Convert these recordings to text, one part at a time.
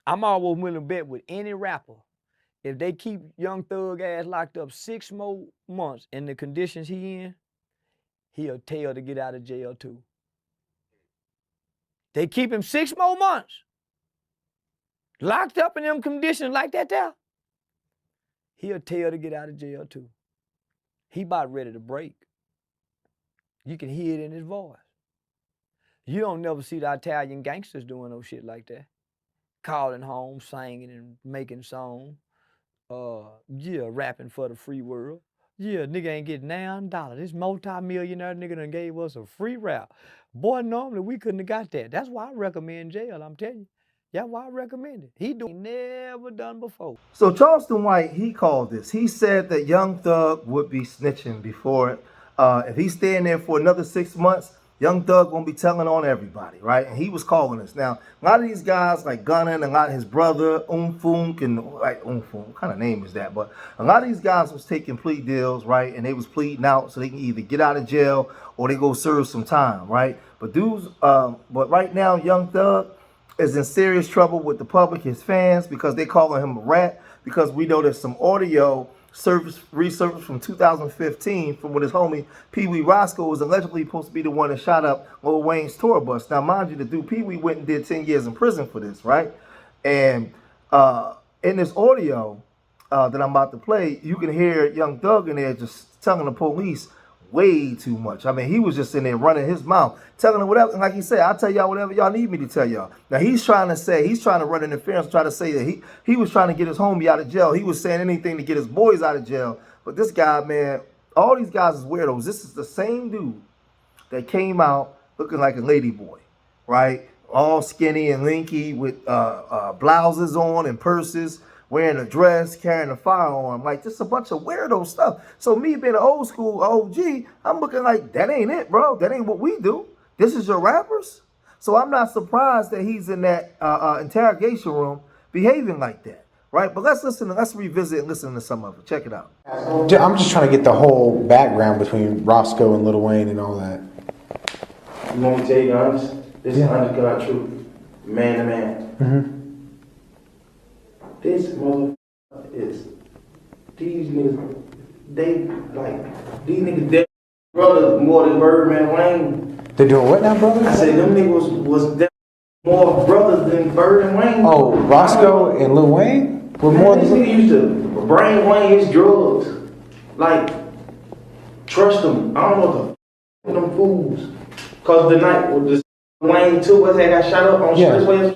I'm always willing to bet with any rapper, if they keep Young Thug ass locked up 6 more months in the conditions he in, he'll tell to get out of jail too. They keep him 6 more months, locked up in them conditions like that there, he'll tell to get out of jail too. He about ready to break. You can hear it in his voice. You don't never see the Italian gangsters doing no shit like that. Calling home, singing and making songs. Yeah, rapping for the free world. Yeah, nigga ain't getting $9. This multi-millionaire nigga done gave us a free rap. Boy, normally we couldn't have got that. That's why I recommend jail, I'm telling you. That's why I recommend it. He never done before. So Charleston White, he called this. He said that Young Thug would be snitching before it. If he's staying there for another 6 months, Young Thug gonna be telling on everybody, right? And he was calling this. Now, a lot of these guys like Gunna and a lot of his brother, Funk, and like Funk, what kind of name is that? But a lot of these guys was taking plea deals, right? And they was pleading out so they can either get out of jail or they go serve some time, right? But but right now, Young Thug is in serious trouble with the public, his fans, because they calling him a rat, because we know there's some audio resurfaced from 2015 from when his homie Pee Wee Roscoe was allegedly supposed to be the one that shot up Lil Wayne's tour bus. Now, mind you, the dude Pee Wee went and did 10 years in prison for this, right? And in this audio that I'm about to play, you can hear Young Thug in there just telling the police way too much. I mean, he was just in there running his mouth, telling them whatever. And like he said, I'll tell y'all whatever y'all need me to tell y'all. Now, he's trying to run interference, try to say that he was trying to get his homie out of jail. He was saying anything to get his boys out of jail. But this guy, man, all these guys is weirdos. This is the same dude that came out looking like a lady boy, right? All skinny and linky with blouses on and purses, wearing a dress, carrying a firearm, like just a bunch of weirdo stuff. So me being an old school OG, I'm looking like, that ain't it, bro. That ain't what we do. This is your rappers. So I'm not surprised that he's in that interrogation room behaving like that, right? But let's revisit and listen to some of it. Check it out. I'm just trying to get the whole background between Roscoe and Lil Wayne and all that. You want me to tell you honest? This is honest God truth, man to man. Mm-hmm. This motherfucker is, these niggas, these niggas dead brothers more than Birdman Wayne. They doing what now, brother? I said them niggas was more brothers than Bird and Wayne. Oh, Roscoe and Lil Wayne were more than... This nigga used to bring Wayne his drugs. Like, trust them. I don't know what the them fools. Cause the night with this Wayne too, was that got shot up on Expressway.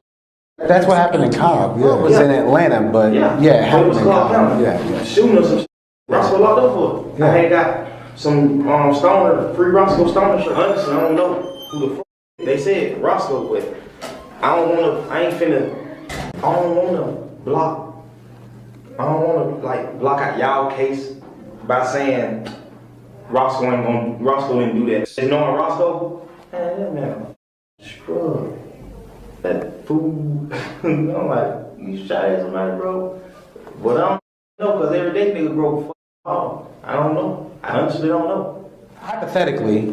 That's what happened in Cobb. Yeah, it was in Atlanta, but it happened in Cobb. Yeah. Shooting us some shit. Roscoe locked up for it. Yeah. I had got some stoner, free Roscoe stoner shit. Honestly, I don't know who the fuck they said Roscoe with. I don't wanna block out y'all case by saying Roscoe didn't do that. And knowing Roscoe, man, that man scrub. That fool. I'm like, you shot at somebody, bro? But I don't know, because every day nigga broke off. I don't know. I honestly don't know. Hypothetically,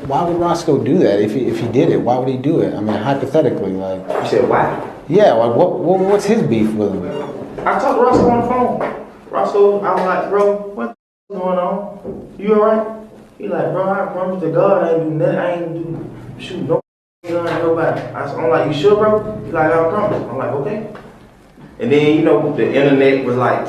why would Roscoe do that? If he did it, why would he do it? I mean, hypothetically, like... You said why? Yeah, like what's his beef with him? I talked to Roscoe on the phone. Roscoe, I was like, bro, what's going on? You alright? He like, bro, I promise to God I ain't do nothing. I ain't do shoot no nobody. I'm like, you sure, bro? He's like, I promise. I'm like, okay. And then, you know, the internet was like,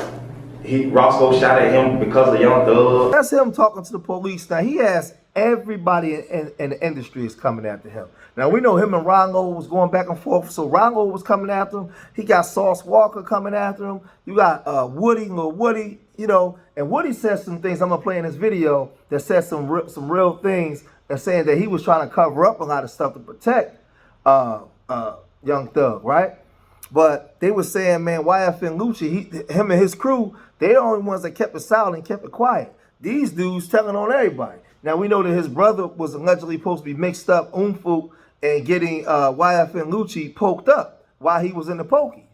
Roscoe shot at him because of Young Thug. That's him talking to the police. Now, he has everybody in the industry is coming after him. Now, we know him and Ronlo was going back and forth. So Ronlo was coming after him. He got Sauce Walker coming after him. You got Lil Woody, you know. And Woody says some things I'm going to play in this video that says some real things and saying that he was trying to cover up a lot of stuff to protect Young Thug, right? But they were saying, man, YF and Lucci, him and his crew, they're the only ones that kept it silent and kept it quiet. These dudes telling on everybody. Now, we know that his brother was allegedly supposed to be mixed up, Umfu, and getting YF and Lucci poked up while he was in the pokey,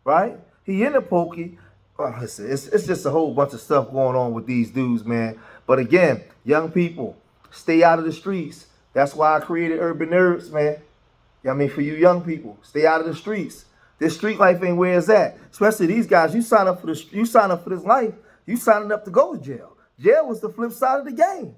right? He in the pokey. It's just a whole bunch of stuff going on with these dudes, man. But again, young people, stay out of the streets. That's why I created Urban Nerds, man. I mean, for you young people, stay out of the streets. This street life ain't where it's at. Especially these guys. You sign up for this life. You signing up to go to jail. Jail was the flip side of the game.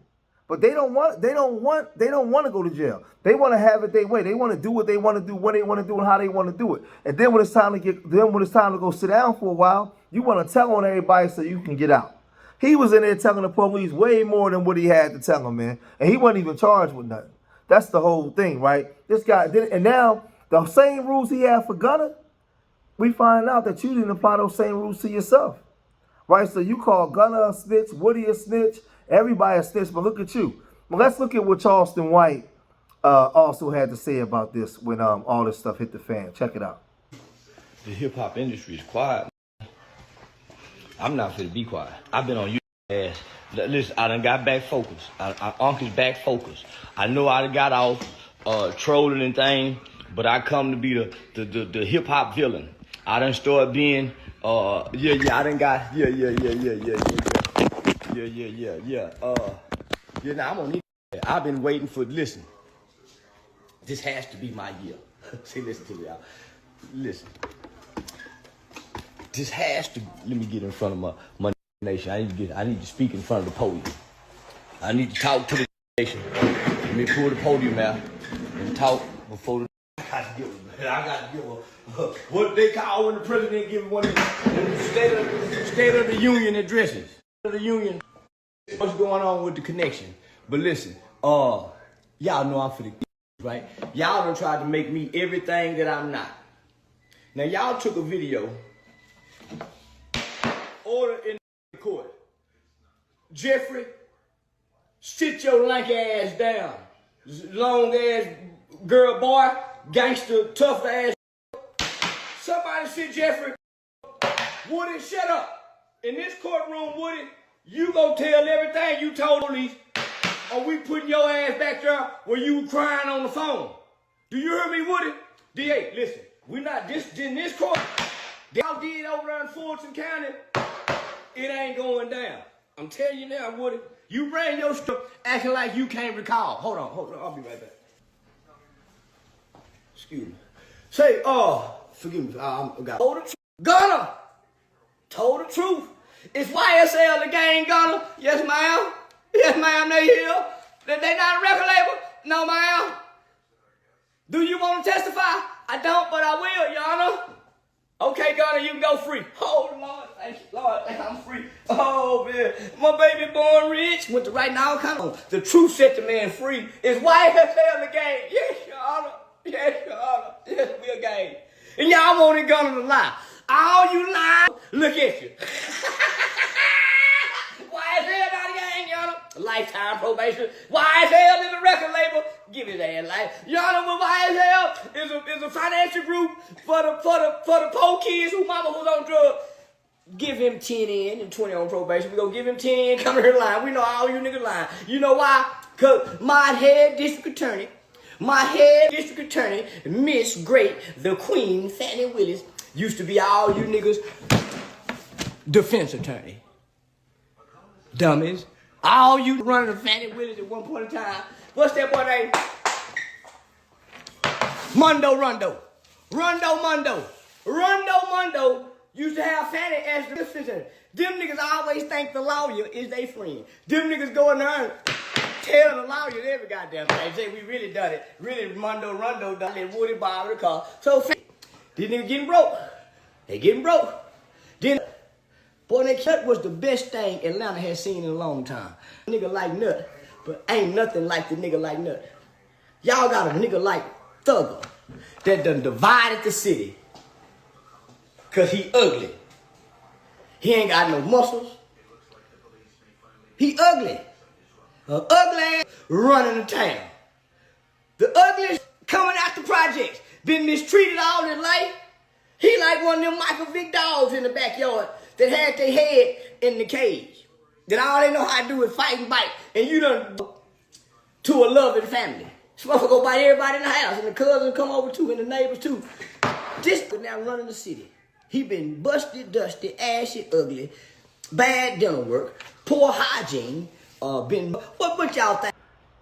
But they don't want to go to jail. They want to have it their way. They want to do what they want to do, when they want to do, and how they want to do it. And then when it's time to go sit down for a while, you want to tell on everybody so you can get out. He was in there telling the police way more than what he had to tell them, man. And he wasn't even charged with nothing. That's the whole thing, right? This guy did it. And now the same rules he had for Gunner, we find out that you didn't apply those same rules to yourself. Right? So you call Gunner a snitch, Woody a snitch, everybody a snitch, but look at you. Well, let's look at what Charleston White also had to say about this when all this stuff hit the fan. Check it out. The hip-hop industry is quiet. I'm not fit to be quiet. I've been on you ass. Listen, I done got back focused. Uncle's back focused. I know I done got off trolling and things, but I come to be the hip-hop villain. I done started being, I done got, now I'm on these. I've been waiting for, listen, this has to be my year. See, listen to me, y'all. Listen. This has to, let me get in front of my nation. I need to speak in front of the podium. I need to talk to the nation. Let me pull the podium out and talk before the, I got to give what they call when the president gives one of the State of the Union addresses. The Union, what's going on with the connection. But listen, y'all know I'm for the right? Y'all done tried to make me everything that I'm not. Now y'all took a video, order in the court. Jeffrey, sit your lank ass down. Long ass girl boy, gangster, tough ass. Somebody sit Jeffrey. Woody, shut up. In this courtroom, Woody, you go tell everything you told police, or we putting your ass back there where you were crying on the phone. Do you hear me, Woody? DA, listen, we not just in this court. Y'all did over there in Fulton County, it ain't going down. I'm telling you now, Woody, you bring your stuff acting like you can't recall. Hold on, I'll be right back. Excuse me. Say, forgive me, I got told the truth. Gunner, told the truth. Is YSL the gang, Gunner? Yes, ma'am. Yes, ma'am, they here. They not a record label? No, ma'am. Do you want to testify? I don't, but I will, Your Honor. Okay, Gunner, you can go free. Oh, Lord, thank you, Lord, I'm free. Oh, man, my baby born rich. Went to right now, come on. The truth set the man free. Is YSL the gang? Yes, Your Honor. Yes, Your Honor. Yes, we a gang. And y'all wanted Gunner to lie. All you lying, look at you. YSL not a gang, Your Honor. Lifetime probation. YSL is a record label. Give his ass life. Your Honor, but YSL is a financial group for the poor kids who mama was on drugs. Give him 10 in and 20 on probation. We gonna give him 10 in, come here lying. We know all you niggas lying. You know why? Cause my head district attorney, Miss Great, the Queen, Fannie Willis, used to be all you niggas defense attorney. Dummies. All you running the Fannie Willis at one point in time. What's that boy name? Rondo Mundo used to have Fannie as the defense attorney. Them niggas always think the lawyer is their friend. Them niggas go in there and tell the lawyers every goddamn thing. Say we really done it. Really Rondo done it. Woody Bob the car. So these niggas getting broke. They getting broke. Then boy, that cut was the best thing Atlanta has seen in a long time. Nigga like Nut, but ain't nothing like the nigga like Nut. Y'all got a nigga like Thugger that done divided the city. Cause he ugly. He ain't got no muscles. He ugly. An ugly ass running the town. The ugliest coming out the projects. Been mistreated all his life. He like one of them Michael Vick dogs in the backyard that had their head in the cage. That all they know how to do is fight and bite. And you done to a loving family. This motherfucker go bite everybody in the house. And the cousins come over too, and the neighbors too. This now running the city. He been busted, dusty, ashy, ugly, bad dental work, poor hygiene, what y'all think?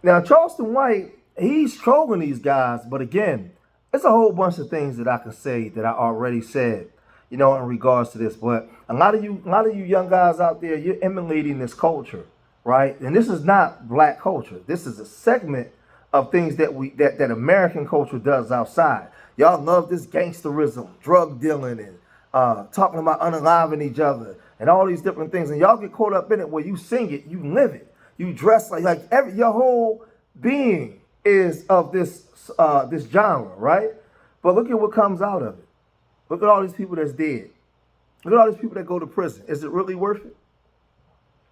Now, Charleston White, he's trolling these guys, but again, It's a whole bunch of things that I can say that I already said, in regards to this. But a lot of you young guys out there, you're emulating this culture, right? And this is not black culture. This is a segment of things that American culture does outside. Y'all love this gangsterism, drug dealing, and talking about unaliving each other and all these different things. And y'all get caught up in it where you sing it, you live it, you dress like your whole being is of this genre, right? But look at what comes out of it. Look at all these people that's dead. Look at all these people that go to prison. Is it really worth it?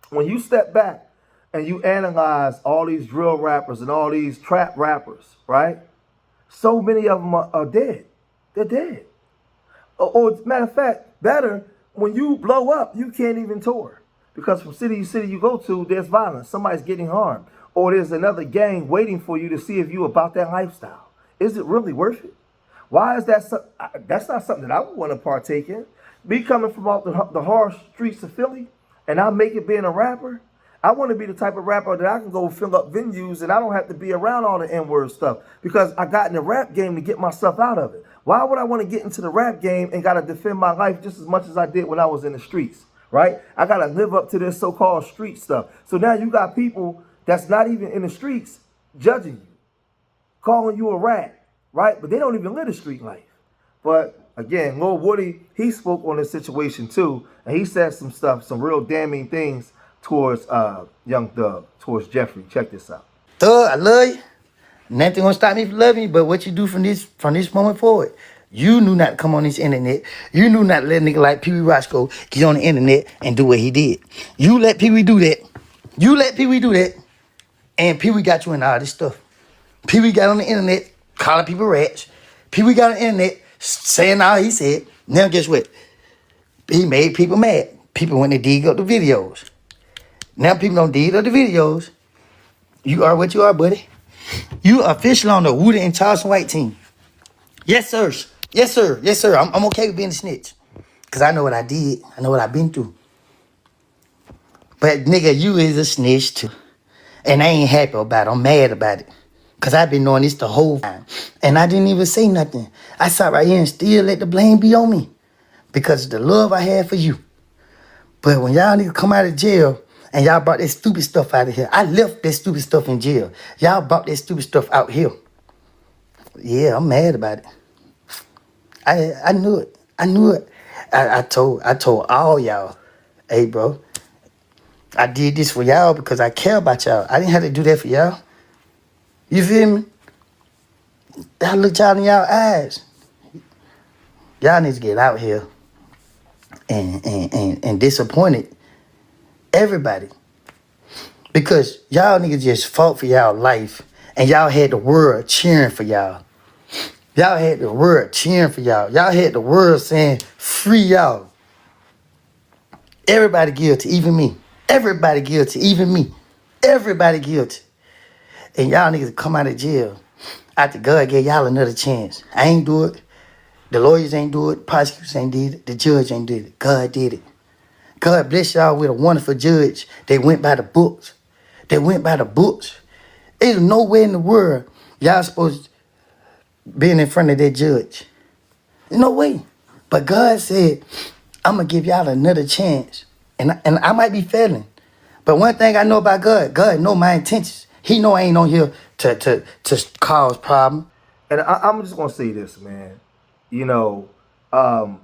When you step back and you analyze all these drill rappers and all these trap rappers, right? So many of them are dead. They're dead. Or matter of fact, better, when you blow up, you can't even tour. Because from city to city you go to, there's violence. Somebody's getting harmed. Or there's another gang waiting for you to see if you about that lifestyle. Is it really worth it? Why is that? That's not something that I would want to partake in. Me coming from out the harsh streets of Philly, and I make it being a rapper. I want to be the type of rapper that I can go fill up venues and I don't have to be around all the N-word stuff because I got in the rap game to get myself out of it. Why would I want to get into the rap game and got to defend my life just as much as I did when I was in the streets, right? I got to live up to this so-called street stuff. So now you got people that's not even in the streets judging you, calling you a rat, right? But they don't even live the street life. But again, Lil Woody, he spoke on this situation too, and he said some stuff, some real damning things towards Young Thug, towards Jeffrey. Check this out. Thug, I love you. Nothing gonna stop me from loving you, but what you do from this moment forward. You knew not to come on this internet. You knew not to let a nigga like Pee Wee Roscoe get on the internet and do what he did. You let Pee Wee do that. You let Pee Wee do that. And Pee Wee got you in all this stuff. Pee Wee got on the internet calling people rats. Pee Wee got on the internet saying all he said. Now guess what? He made people mad. People when they dig up the videos. Now people don't dig up the videos. You are what you are, buddy. You official on the Woody and Charleston White team. Yes, sir. Yes, sir. Yes, sir. I'm okay with being a snitch. Because I know what I did. I know what I've been through. But, nigga, you is a snitch, too. And I ain't happy about it. I'm mad about it. Because I've been knowing this the whole time. And I didn't even say nothing. I sat right here and still let the blame be on me. Because of the love I had for you. But when y'all niggas come out of jail and y'all brought that stupid stuff out of here, I left that stupid stuff in jail. Y'all brought that stupid stuff out here. Yeah, I'm mad about it. I knew it. I knew it. I told all y'all, hey, bro, I did this for y'all because I care about y'all. I didn't have to do that for y'all. You feel me? I looked y'all in y'all eyes. Y'all need to get out here and disappointed everybody. Because y'all niggas just fought for y'all life and y'all had the world cheering for y'all. Y'all had the world cheering for y'all. Y'all had the world saying, free y'all. Everybody guilty, even me. Everybody guilty, even me. Everybody guilty. And y'all niggas come out of jail after God gave y'all another chance. I ain't do it. The lawyers ain't do it. Prosecutors ain't did it. The judge ain't did it. God did it. God bless y'all with a wonderful judge. They went by the books. They went by the books. There's nowhere in the world y'all supposed to being in front of that judge. No way. But God said, I'm going to give y'all another chance. And I might be failing. But one thing I know about God, God know my intentions. He know I ain't on here to cause problems. And I'm just going to say this, man. The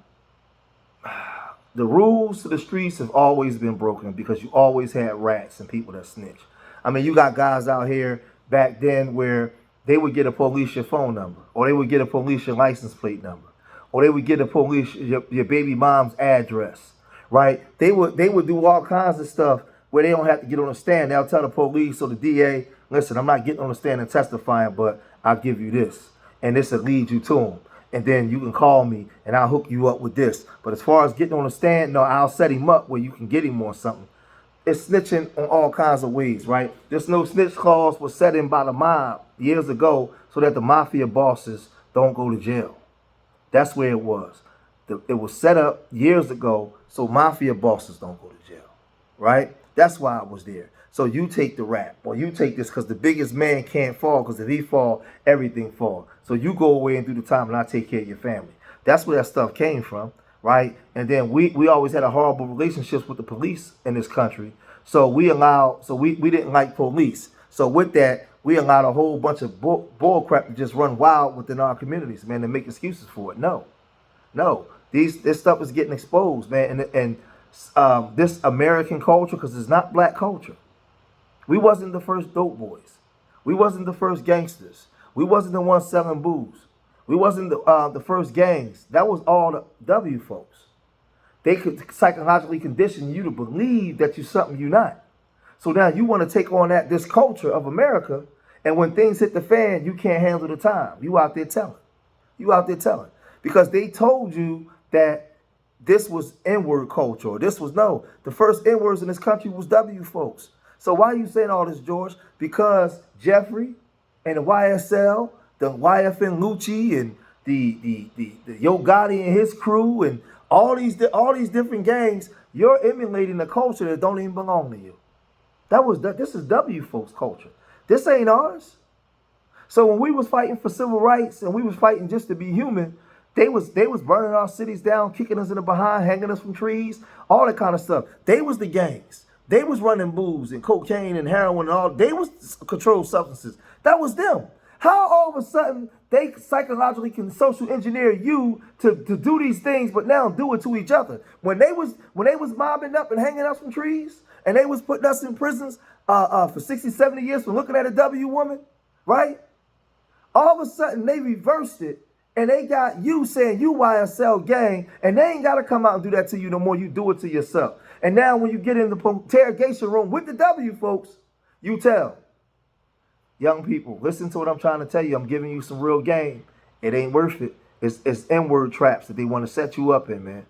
rules to the streets have always been broken because you always had rats and people that snitch. I mean, you got guys out here back then where they would get a police your phone number, or they would get a police your license plate number, or they would get a police your baby mom's address, right? They would do all kinds of stuff where they don't have to get on the stand. They'll tell the police or the DA, listen, I'm not getting on the stand and testifying, but I'll give you this, and this will lead you to him. And then you can call me and I'll hook you up with this. But as far as getting on the stand, no, I'll set him up where you can get him on something. It's snitching on all kinds of ways, right? This no snitch clause was set in by the mob years ago so that the mafia bosses don't go to jail. That's where it was. It was set up years ago so mafia bosses don't go to jail, right? That's why I was there. So you take the rap, or you take this, because the biggest man can't fall, because if he fall, everything fall. So you go away and do the time, and I take care of your family. That's where that stuff came from, right? And then we always had a horrible relationships with the police in this country. So we didn't like police. So with that, we allowed a whole bunch of bull crap to just run wild within our communities, man, and make excuses for it. No. This stuff is getting exposed, man, and this American culture, because it's not black culture. We wasn't the first dope boys. We wasn't the first gangsters. We wasn't the ones selling booze. We wasn't the first gangs. That was all the W folks. They could psychologically condition you to believe that you're something you're not. So now you want to take on this culture of America, and when things hit the fan, you can't handle the time. You out there telling. Because they told you that this was N-word culture, or this was the first N-words in this country was W folks. So why are you saying all this, George? Because Jeffrey and the YSL, the YFN Lucci, and the Yo Gotti and his crew, and all these different gangs, you're emulating a culture that don't even belong to you. This is W folks' culture. This ain't ours. So when we was fighting for civil rights and we was fighting just to be human, they was burning our cities down, kicking us in the behind, hanging us from trees, all that kind of stuff. They was the gangs. They was running booze and cocaine and heroin and all. They was controlled substances. That was them. How all of a sudden they psychologically can social engineer you to do these things, but now do it to each other? When they was mobbing up and hanging us from trees, and they was putting us in prisons for 60, 70 years for looking at a W woman, right? All of a sudden they reversed it, and they got you saying you YSL gang, and they ain't got to come out and do that to you no more. You do it to yourself. And now when you get in the interrogation room with the W folks, you tell. Young people, listen to what I'm trying to tell you. I'm giving you some real game. It ain't worth it. It's N-word traps that they want to set you up in, man.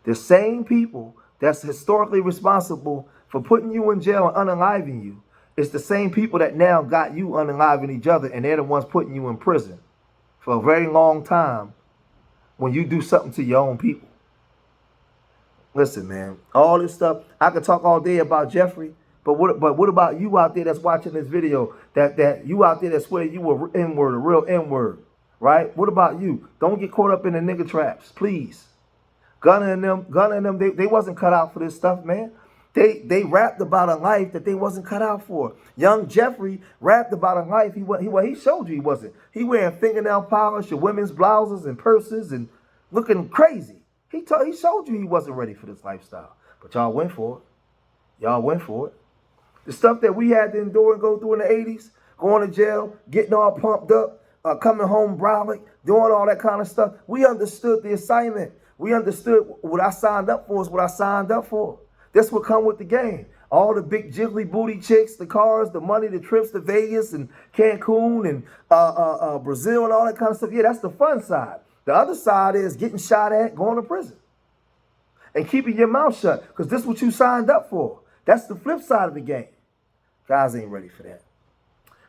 The same people that's historically responsible for putting you in jail and unaliving you, it's the same people that now got you unaliving each other, and they're the ones putting you in prison for a very long time when you do something to your own people. Listen, man, all this stuff, I could talk all day about Jeffrey, but what about you out there that's watching this video, that you out there that swear you were N-word, a real N-word, right? What about you? Don't get caught up in the nigga traps, please. Gunna and them, they wasn't cut out for this stuff, man. They rapped about a life that they wasn't cut out for. Young Jeffrey rapped about a life he showed you he wasn't. He wearing fingernail polish and women's blouses and purses and looking crazy. He showed you he wasn't ready for this lifestyle. But y'all went for it. The stuff that we had to endure and go through in the 80s, going to jail, getting all pumped up, coming home brolic, doing all that kind of stuff, we understood the assignment. We understood what I signed up for is what I signed up for. This would come with the game. All the big jiggly booty chicks, the cars, the money, the trips to Vegas and Cancun and Brazil and all that kind of stuff. Yeah, that's the fun side. The other side is getting shot at, going to prison, and keeping your mouth shut, because this is what you signed up for. That's the flip side of the game. Guys ain't ready for that.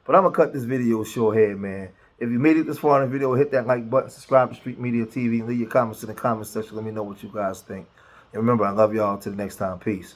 But I'm going to cut this video short here, man. If you made it this far in the video, hit that like button, subscribe to Street Media TV, and leave your comments in the comment section. Let me know what you guys think. And remember, I love y'all. Till the next time. Peace.